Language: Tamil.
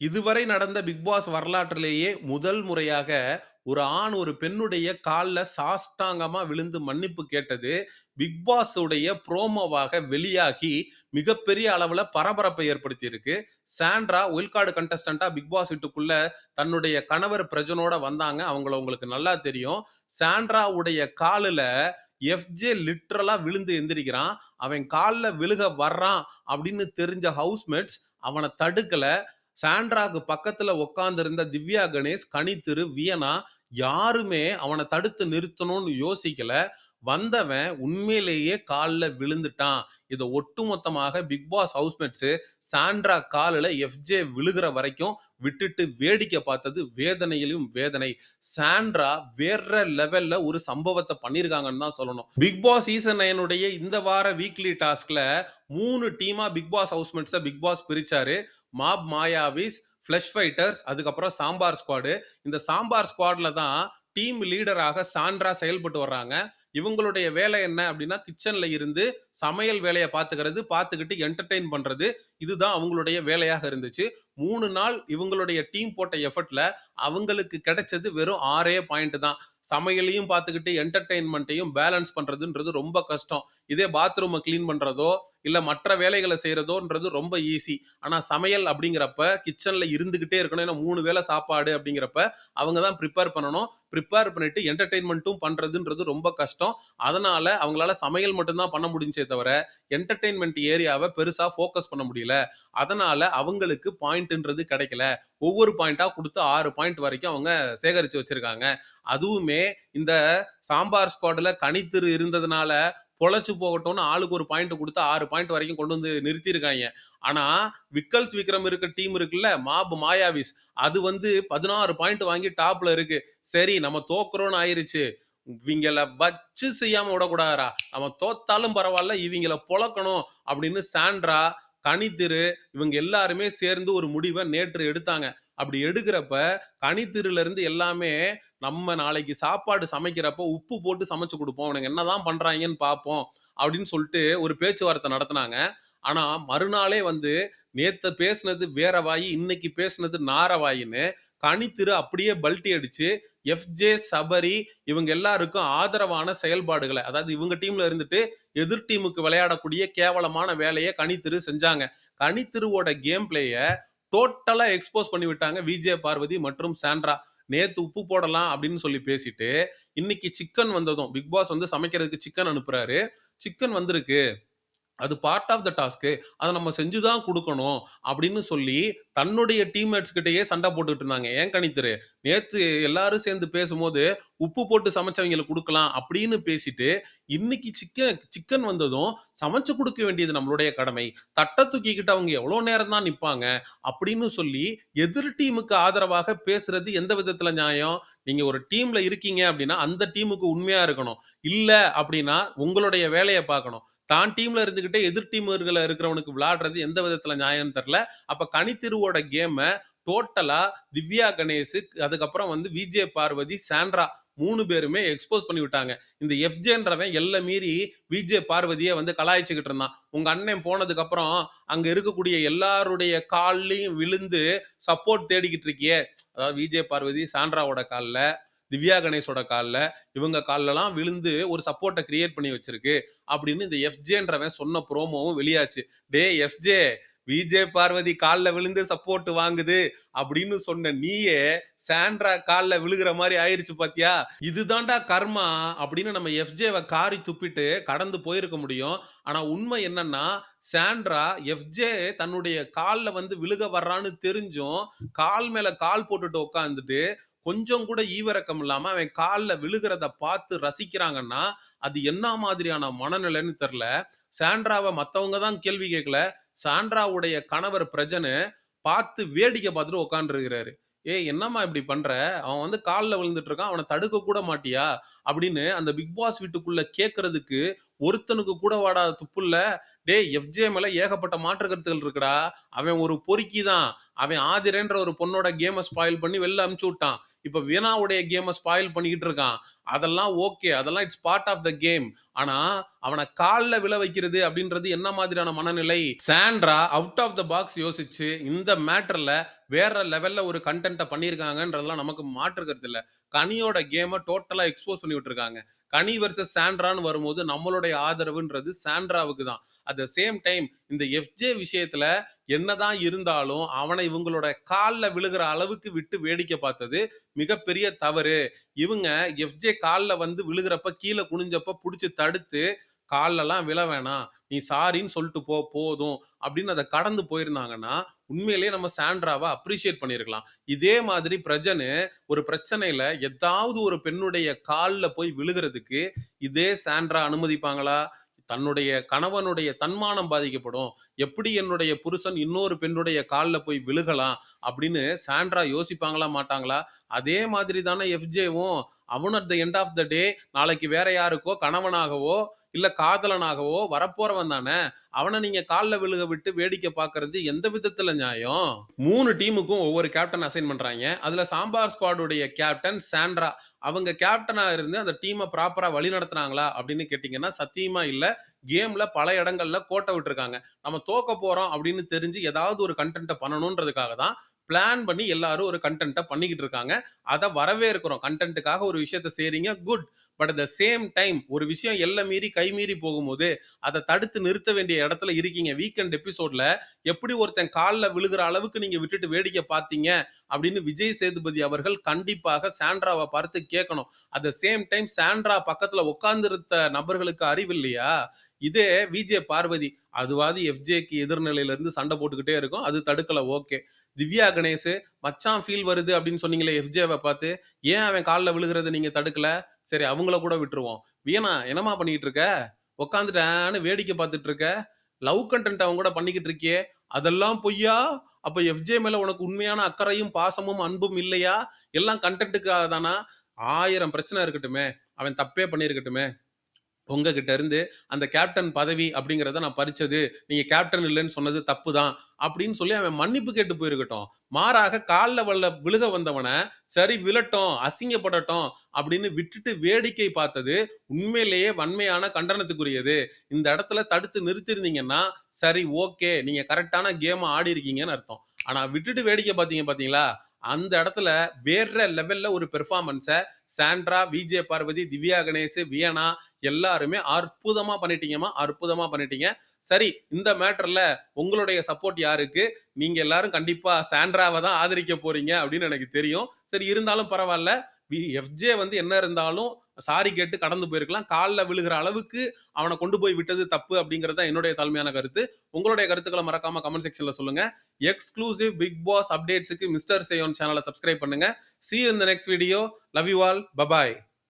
இதுவரை நடந்த பிக் பாஸ் வரலாற்றிலேயே முதல் முறையாக ஒரு ஆண் ஒரு பெண்ணுடைய கால்ல சாஷ்டாங்கமா விழுந்து மன்னிப்பு கேட்டது பிக் பாஸ் உடைய ப்ரோமோவாக வெளியாகி மிகப்பெரிய அளவுல பரபரப்பை ஏற்படுத்தி இருக்கு. சாண்ட்ரா ஒயில்ட் கார்டு கண்டஸ்டன்டா பிக் பாஸ் வீட்டுக்குள்ள தன்னுடைய கணவர் பிரஜனோட வந்தாங்க. அவங்கள உங்களுக்கு நல்லா தெரியும். சாண்ட்ரா உடைய காலுல எஃப்ஜே லிட்டரலா விழுந்து எந்திரிக்கிறான். அவன் கால்ல விழுக வர்றான் அப்படின்னு தெரிஞ்ச ஹவுஸ்மேட்ஸ் அவனை தடுக்கல. சாண்ட்ராக்கு பக்கத்துல உட்கார்ந்து இருந்த திவ்யா கணேஷ், கனித்திரு, வியனா யாருமே அவனை தடுத்து நிறுத்தணும்னு யோசிக்கல. வந்தவன் உண்மையிலேயே கால்ல விழுந்துட்டான். இத ஒட்டுமொத்தமாக பிக் பாஸ் ஹவுஸ்மேட்ஸ் சாண்ட்ரா காலுல எஃப்ஜே விழுகிற வரைக்கும் விட்டுட்டு வேடிக்கை பார்த்தது வேதனையிலும் வேதனை. சாண்ட்ரா வேற லெவல்ல ஒரு சம்பவத்தை பண்ணியிருக்காங்கன்னு தான் சொல்லணும். பிக் பாஸ் சீசன் 9 உடைய இந்த வார வீக்லி டாஸ்க்ல 3 டீமா பிக் பாஸ் ஹவுஸ்மேட்ஸ பிக் பாஸ் பிரிச்சாரு. மாப் மாயாவிஸ், ஃப்ளஷ் ஃபைட்டர்ஸ், அதுக்கப்புறம் சாம்பார் ஸ்குவாடு. இந்த சாம்பார் ஸ்குவாட்ல தான் டீம் லீடராக சாண்ட்ரா செயல்பட்டு வர்றாங்க. இவங்களுடைய வேலை என்ன அப்படின்னா, கிச்சன்ல இருந்து சமையல் வேலையை பார்த்துக்கிறது, பார்த்துக்கிட்டு என்டர்டெயின் பண்றது. இதுதான் அவங்களுடைய வேலையாக இருந்துச்சு. 3 நாள் இவங்களுடைய டீம் போட்ட எஃபர்ட்ல அவங்களுக்கு கிடைச்சது வெறும் 6 பாயிண்ட் தான். சமையலையும் பார்த்துக்கிட்டு என்டர்டெயின்மெண்ட்டையும் பேலன்ஸ் பண்றதுன்றது ரொம்ப கஷ்டம். இதே பாத்ரூமை கிளீன் பண்றதோ இல்ல மற்ற வேலைகளை செய்யறதோன்றது ரொம்ப ஈஸி. ஆனா சமையல் அப்படிங்கிறப்ப கிச்சன்ல இருந்துகிட்டே இருக்கணும். ஏன்னா 3 வேளை சாப்பாடு அப்படிங்கிறப்ப அவங்க தான் ப்ரிப்பேர் பண்ணணும். ப்ரிப்பேர் பண்ணிட்டு என்டர்டெயின்மெண்ட்டும் பண்றதுன்றது ரொம்ப கஷ்டம். அதனால அவங்களால சமையல் மட்டும் தான் பண்ண முடிஞ்சே தவிர என்டர்டெயின்மெண்ட் ஏரியாவை பெருசா ஃபோக்கஸ் பண்ண முடியல. அதனால அவங்களுக்கு பாயிண்ட்ன்றது கிடைக்கல. ஒவ்வொரு பாயிண்டா கொடுத்து 6 பாயிண்ட் வரைக்கும் அவங்க சேகரிச்சு வச்சிருக்காங்க. அதுவுமே இந்த சாம்பார் ஸ்குவாட்ல கனித்திரு இருந்ததுனால பொழைச்சு போகட்டும்னு ஆளுக்கு ஒரு பாயிண்ட் கொடுத்து 6 பாயிண்ட் வரைக்கும் கொண்டு வந்து நிறுத்தியிருக்காங்க. ஆனா விக்கல்ஸ் விக்ரம் இருக்க டீம் இருக்குல்ல, மாப் மாயாவிஸ், அது வந்து 16 பாயிண்ட் வாங்கி டாப்ல இருக்கு. சரி நம்ம தோக்குறோம்னு ஆயிருச்சு, இவங்கள வச்சு செய்யாம விடக்கூடாதா, நம்ம தோத்தாலும் பரவாயில்ல இவங்கள பொழக்கணும் அப்படின்னு சாண்ட்ரா, கனித்திரு இவங்க எல்லாருமே சேர்ந்து ஒரு முடிவை நேற்று எடுத்தாங்க. அப்படி எடுக்கிறப்ப கனித்திருல இருந்து எல்லாமே நம்ம நாளைக்கு சாப்பாடு சமைக்கிறப்போ உப்பு போட்டு சமைச்சு கொடுப்போம், அவனுங்க என்னதான் பண்றாங்கன்னு பார்ப்போம் அப்படின்னு சொல்லிட்டு ஒரு பேச்சுவார்த்தை நடத்தினாங்க. ஆனா மறுநாளே வந்து நேத்து பேசுனது வேற வாயி, இன்னைக்கு பேசுனது நார வாயின்னு கனித்திரு அப்படியே பல்ட்டி அடிச்சு எஃப்ஜே, சபரி இவங்க எல்லாருக்கும் ஆதரவான செயல்பாடுகளை, அதாவது இவங்க டீம்ல இருந்துட்டு எதிர் டீமுக்கு விளையாடக்கூடிய கேவலமான வேலையை கனித்திரு செஞ்சாங்க. கனித்திருவோட கேம் பிளேய டோட்டலா எக்ஸ்போஸ் பண்ணி விட்டாங்க விஜய் பார்வதி மற்றும் சாண்ட்ரா. நேத்து உப்பு போடலாம் அப்படின்னு சொல்லி பேசிட்டு இன்னைக்கு சிக்கன் வந்ததும் பிக் பாஸ் வந்து சமைக்கிறதுக்கு சிக்கன் அனுப்புறாரு. சிக்கன் வந்திருக்கு, அது பார்ட் ஆஃப் த டாஸ்க், அதை நம்ம செஞ்சு தான் கொடுக்கணும் அப்படின்னு சொல்லி தன்னுடைய டீம்மேட்ஸ் கிட்டயே சண்டை போட்டுட்டு இருந்தாங்க. ஏன் கணித்தரு நேத்து எல்லாரும் சேர்ந்து பேசும்போது உப்பு போட்டு சமைச்சவங்களுக்கு கொடுக்கலாம் அப்படின்னு பேசிட்டு இன்னைக்கு சிக்கன் சிக்கன் வந்ததும் சமைச்சு கொடுக்க வேண்டியது நம்மளுடைய கடமை, தட்டை தூக்கிக்கிட்டு அவங்க எவ்வளவு நேரம் தான் நிப்பாங்க அப்படின்னு சொல்லி எதிர் டீமுக்கு ஆதரவாக பேசுறது எந்த விதத்துல நியாயம்? நீங்க ஒரு டீம்ல இருக்கீங்க அப்படின்னா அந்த டீமுக்கு உண்மையா இருக்கணும். இல்ல அப்படின்னா உங்களுடைய வேலையை பார்க்கணும். தான் டீம்ல இருந்துகிட்டே எதிர் டீம்ல இருக்கிறவனுக்கு விளையாடுறது எந்த விதத்துல நியாயம்னு தெரியல. அப்ப கனித்திருவோட கேம டோட்டலா திவ்யா கணேஷ், அதுக்கப்புறம் வந்து விஜய் பார்வதி, சாண்ட்ரா 3 பேருமே எக்ஸ்போஸ் பண்ணி விட்டாங்க. இந்த எஃப்ஜேன்றவன் எல்லை மீறி விஜய் பார்வதியை வந்து கலாய்ச்சிக்கிட்டு இருந்தான். உங்க அண்ணன் போனதுக்கு அப்புறம் அங்க இருக்கக்கூடிய எல்லாருடைய கால்லயும் விழுந்து சப்போர்ட் தேடிக்கிட்டு இருக்கியே, அதாவது விஜய் பார்வதி சாண்ட்ராவோட கால்ல, திவ்யா கணேஷோட கால்ல, இவங்க கால்லலாம் விழுந்து ஒரு சப்போர்ட்டை கிரியேட் பண்ணி வச்சிருக்கு அப்படின்னு இந்த எஃப்ஜேன்றவன் சொன்ன ப்ரோமோவும் வெளியாச்சு. டே எஃப்ஜே, விஜய் பார்வதி கால்ல விழுந்து சப்போர்ட் வாங்குது அப்படின்னு சொன்ன நீயே சாண்ட்ரா கால்ல விழுகிற மாதிரி ஆயிருச்சு பாத்தியா? இதுதான்டா கர்மா அப்படின்னு நம்ம எஃப்ஜேவை காரி துப்பிட்டு கடந்து போயிருக்க முடியும். ஆனா உண்மை என்னன்னா, சாண்ட்ரா எஃப்ஜே தன்னுடைய கால்ல வந்து விழுக வர்றான்னு தெரிஞ்சும் கால் மேல கால் போட்டுட்டு உட்காந்துட்டு கொஞ்சம் கூட ஈவிரக்கம் இல்லாம அவன் கால்ல விழுகிறத பார்த்து ரசிக்கிறாங்கன்னா அது என்ன மாதிரியான மனநிலைன்னு தெரியல. சாண்ட்ராவை மத்தவங்க தான் கேள்வி கேட்கல, சாண்ட்ராவுடைய கணவர் பிரஜனு பார்த்து வேடிக்கை பார்த்துட்டு உட்காந்துருக்கிறாரு. ஏய் என்னம்மா இப்படி பண்ற, அவன் வந்து காலில் விழுந்துட்டு இருக்கான், அவனை தடுக்க கூட மாட்டியா அப்படின்னு அந்த பிக் பாஸ் வீட்டுக்குள்ள கேட்கறதுக்கு ஒருத்தனுக்கு கூட வாடா துப்பு இல்ல. டேய் எஃப்ஜே மேல ஏகப்பட்ட மாற்று கருத்துக்கள் இருக்குடா. அவன் ஒரு பொறுக்கி தான். அவன் ஆதிரேன்ற ஒரு பொண்ணோட கேம ஸ்பாயில் பண்ணி வெளில அனுப்பிச்சு விட்டான். இப்ப வீணாவுடைய கேம ஸ்பாயில் பண்ணிக்கிட்டு இருக்கான். அதெல்லாம் ஓகே. அதெல்லாம் it's part of the game. ஆனா, அவன கால்ல விழ வைக்கிறது அப்படின்றது என்ன மாதிரியான மனநிலை? Sandra out of the box யோசிச்சு இந்த மேட்டர்ல வேற லெவல்ல ஒரு கன்டென்ட்ட பண்ணியிருக்காங்கன்றதெல்லாம் நமக்கு மாற்று கருத்து இல்ல. கனியோட கேம டோட்டலா எக்ஸ்போஸ் பண்ணி விட்டுருக்காங்க. கனி வெர்சஸ் சாண்ட்ரான்னு வரும்போது நம்மளுடைய ஆதரவுன்றது சாண்ட்ராவுக்கு தான். அட் த சேம் டைம் இந்த எஃப்ஜே விஷயத்துல என்னதான் இருந்தாலும் அவனை இவங்களோட கால்ல விழுகிற அளவுக்கு விட்டு வேடிக்கை பார்த்தது மிகப்பெரிய தவறு. இவங்க எஃப்ஜே கால்ல வந்து விழுகிறப்ப கீழ குனிஞ்சப்ப புடிச்சு தடுத்து கால்லலாம் விழ வேணாம். நீ சாரின்னு சொல்லிட்டு போ போதும் அப்படின்னு அத கடந்து போயிருந்தாங்கன்னா, உண்மையிலேயே நம்ம சாண்ட்ராவ அப்ரிஷியேட் பண்ணியிருக்கலாம். இதே மாதிரி பிரஜனு ஒரு பிரச்சனையில ஏதாவது ஒரு பெண்ணுடைய கால்ல போய் விழுகிறதுக்கு இதே சாண்ட்ரா அனுமதிப்பாங்களா? தன்னுடைய கணவனுடைய தன்மானம் பாதிக்கப்படும். எப்படி என்னுடைய புருஷன் இன்னொரு பெண்ணுடைய கால்ல போய் விழுகலாம் அப்படின்னு சாண்ட்ரா யோசிப்பாங்களா? மாட்டாங்களா? அதே மாதிரி தானே எஃப்ஜேவும் அவனும் at the end of the day நாளைக்கு வேற யாருக்கோ கணவனாகவோ, இல்ல காதலனாகவோ வரப்போறவன் தானே. அவன நீங்க கால்ல விழுக விட்டு வேடிக்கை பார்க்கிறது எந்த விதத்துல நியாயம்? 3 டீமுக்கும் ஒவ்வொரு கேப்டன் அசைன் பண்றாய்ங்க. அதுல சாம்பார் ஸ்குவாட் உடைய கேப்டன் சாண்ட்ரா. அவங்க கேப்டனா இருந்து அந்த டீம ப்ராப்பரா வழிநடத்துனாங்களா அப்படின்னு கேட்டீங்கன்னா, சத்தியமா இல்ல. கேம்ல பல இடங்கள்ல கோட்ட விட்டுருக்காங்க. நம்ம தோக்க போறோம் அப்படின்னு தெரிஞ்சு ஏதாவது ஒரு கன்டென்ட்ட பண்ணணும்ன்றதுக்காக தான் பிளான் பண்ணி எல்லாரும் ஒரு கன்டென்ட்ட பண்ணிக்கிட்டு இருக்காங்க. அத வரவேற்கிறோம். கன்டென்ட்க்காக ஒரு விஷயத்த செய்றீங்க good. But at the same time ஒரு விஷயம் எல்லை மீறி, கை மீறி போகும்போது, அத தடுத்து நிறுத்த வேண்டிய இடத்துல இருக்கீங்க. வீக்கெண்ட் எபிசோட்ல எப்படி ஒருத்தன் கால்ல விழுகிற அளவுக்கு நீங்க விட்டுட்டு வேடிக்கை பார்த்தீங்க அப்படின்னு விஜய் சேதுபதி அவர்கள் கண்டிப்பாக சாண்ட்ராவ பார்த்து கேட்கணும். At the same time Sandra பக்கத்துல உட்கார்ந்திருந்த நபர்களுக்கு அறிவு இல்லையா? இதே விஜே பார்வதி அதுவாது எஃப்ஜேக்கு எதிர்நிலையில இருந்து சண்டை போட்டுக்கிட்டே இருக்கும். அது தடுக்கல ஓகே. திவ்யா கணேஷ் மச்சான் ஃபீல் வருது அப்படின்னு சொன்னீங்களே எஃப்ஜேவ பார்த்து. ஏன் அவன் கால்ல விழுகிறத நீங்க தடுக்கல? சரி அவங்கள கூட விட்டுருவோம். வீணா என்னம்மா பண்ணிட்டு இருக்க? உட்காந்துட்டான்னு வேடிக்கை பார்த்துட்டு இருக்க. லவ் கன்டென்ட் அவன் கூட பண்ணிக்கிட்டு இருக்கியே. அதெல்லாம் பொய்யா? அப்ப எஃப்ஜே மேல உனக்கு உண்மையான அக்கறையும், பாசமும், அன்பும் இல்லையா? எல்லாம் கன்டென்ட்க்காக தானா? 1000 பிரச்சனை இருக்கட்டுமே. அவன் தப்பே பண்ணியிருக்கட்டுமே. உங்ககிட்ட இருந்து அந்த கேப்டன் பதவி அப்படிங்கிறத நான் பறிச்சது. நீங்க கேப்டன் இல்லன்னு சொன்னது தப்பு தான். அப்படின்னு சொல்லி அவன் மன்னிப்பு கேட்டு போயிருக்கட்டும். மாறாக கால்ல விழுக வந்தவன, சரி விழட்டும், அசிங்கப்படட்டும் அப்படின்னு விட்டுட்டு வேடிக்கை பார்த்தது உண்மையிலேயே வன்மையான கண்டனத்துக்குரியது. இந்த இடத்துல தடுத்து நிறுத்தியிருந்தீங்கன்னா, சரி ஓகே. நீங்க கரெக்ட்டான கேம ஆடியிருக்கீங்கன்னு அர்த்தம். ஆனா விட்டுட்டு வேடிக்கை பார்த்தீங்க பார்த்தீங்களா? அந்த இடத்துல வேற லெவல்ல ஒரு பெர்ஃபார்மன்ஸ சாண்ட்ரா, விஜே பார்வதி, திவ்யா கணேஷ், வியனா எல்லாருமே அற்புதமா பண்ணிட்டீங்கம்மா. அற்புதமா பண்ணிட்டீங்க. சரி இந்த மேட்டர்ல உங்களுடைய சப்போர்ட் யாருக்கு? நீங்க எல்லாரும் கண்டிப்பா சாண்ட்ராவ தான் ஆதரிக்க போறீங்க அப்படின்னு எனக்கு தெரியும். சரி இருந்தாலும் பரவால்ல. எஃப்ஜே வந்து என்ன இருந்தாலும் சாரி கேட்டு கடந்து போயிருக்கலாம். கால்ல விழுகிற அளவுக்கு அவன கொண்டு போய் விட்டது தப்பு அப்படிங்கிறது தான் என்னுடைய தாழ்மையான கருத்து. உங்களுடைய கருத்துக்கள மறக்காம கமெண்ட் செக்ஷன்ல சொல்லுங்க. எக்ஸ்க்ளூசிவ் பிக் பாஸ் அப்டேட்ஸ்க்கு மிஸ்டர் சேயோன் சேனல சப்ஸ்கிரைப் பண்ணுங்க. See you in the next video. Love you all. Bye bye.